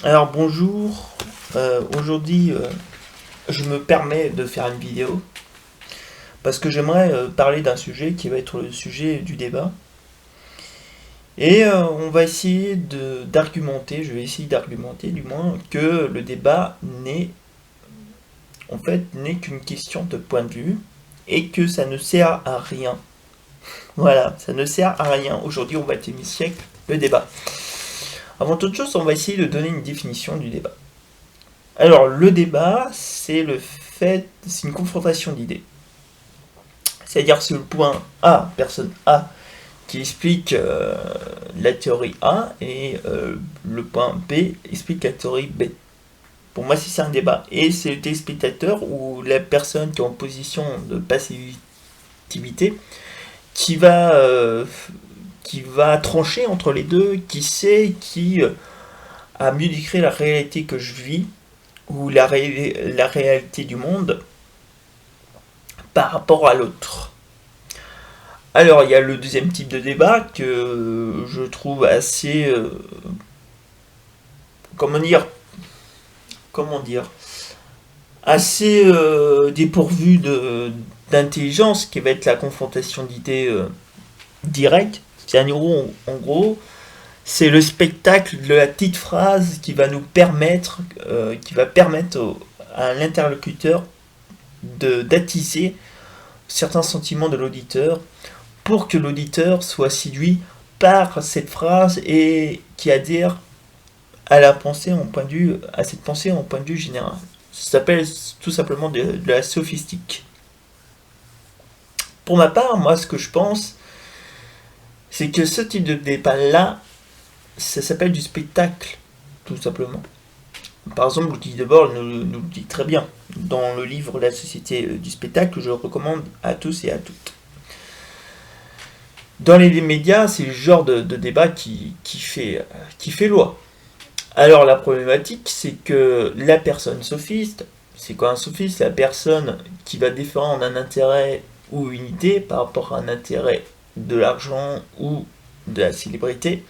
Alors bonjour, aujourd'hui je me permets de faire une vidéo parce que j'aimerais parler d'un sujet qui va être le sujet du débat. Et on va essayer d'argumenter, je vais essayer d'argumenter du moins, que le débat n'est qu'une question de point de vue et que ça ne sert à rien. Voilà, ça ne sert à rien. Aujourd'hui, on va être siècle le débat. Avant toute chose, on va essayer de donner une définition du débat. Alors, le débat, c'est une confrontation d'idées. C'est-à-dire c'est le point A, personne A, qui explique la théorie A et le point B explique la théorie B. Pour moi, c'est un débat. Et c'est le téléspectateur ou la personne qui est en position de passivité qui va, euh, qui va trancher entre les deux, qui sait qui a mieux décrit la réalité que je vis ou la réalité du monde par rapport à l'autre. Alors, il y a le deuxième type de débat que je trouve assez. Comment dire Comment dire Assez dépourvu d'intelligence, qui va être la confrontation d'idées directe. C'est-à-dire, en gros, c'est le spectacle de la petite phrase qui va permettre à l'interlocuteur d'attiser certains sentiments de l'auditeur pour que l'auditeur soit séduit par cette phrase et qui adhère à la pensée en point de vue, à cette pensée en point de vue général. Ça s'appelle tout simplement de la sophistique. Pour ma part, moi, ce que je pense, c'est que ce type de débat-là, ça s'appelle du spectacle, tout simplement. Par exemple, Guy Debord nous le dit très bien. Dans le livre La société du spectacle, que je recommande à tous et à toutes. Dans les médias, c'est le genre de débat qui fait loi. Alors la problématique, c'est que la personne sophiste, c'est quoi un sophiste? La personne qui va défendre un intérêt ou une idée par rapport à un intérêt de l'argent ou de la célébrité.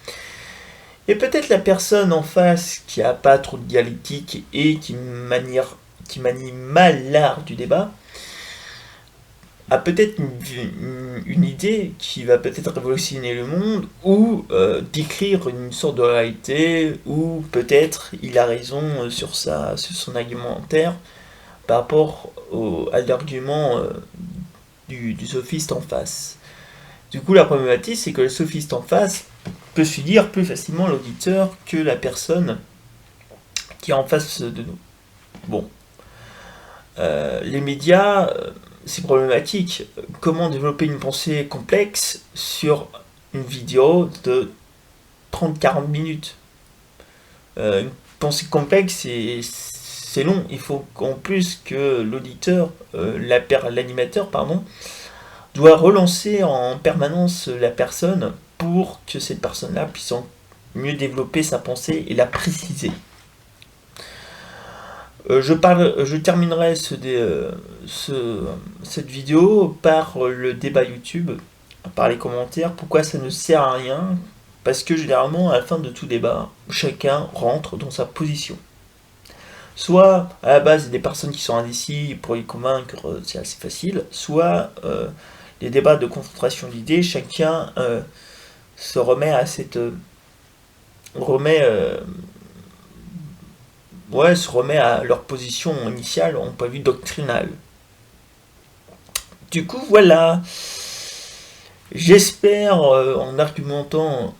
Et peut-être la personne en face qui a pas trop de dialectique et qui manie mal l'art du débat, a peut-être une idée qui va peut-être révolutionner le monde ou décrire une sorte de réalité ou peut-être il a raison sur son argumentaire par rapport à l'argument du sophiste en face. Du coup, la problématique, c'est que le sophiste en face peut suivre plus facilement l'auditeur que la personne qui est en face de nous. Bon, les médias, c'est problématique. Comment développer une pensée complexe sur une vidéo de 30-40 minutes? Une pensée complexe, c'est long. Il faut qu'en plus que l'auditeur, l'animateur, pardon, doit relancer en permanence la personne pour que cette personne-là puisse mieux développer sa pensée et la préciser. Je terminerai cette vidéo par le débat YouTube, par les commentaires. Pourquoi ça ne sert à rien? Parce que généralement, à la fin de tout débat, chacun rentre dans sa position. Soit à la base, il y a des personnes qui sont indécis, pour les convaincre, c'est assez facile. Soit les débats de concentration d'idées, chacun se remet à cette. remet se remet à leur position initiale en point de vue doctrinal. Du coup, voilà. J'espère, en argumentant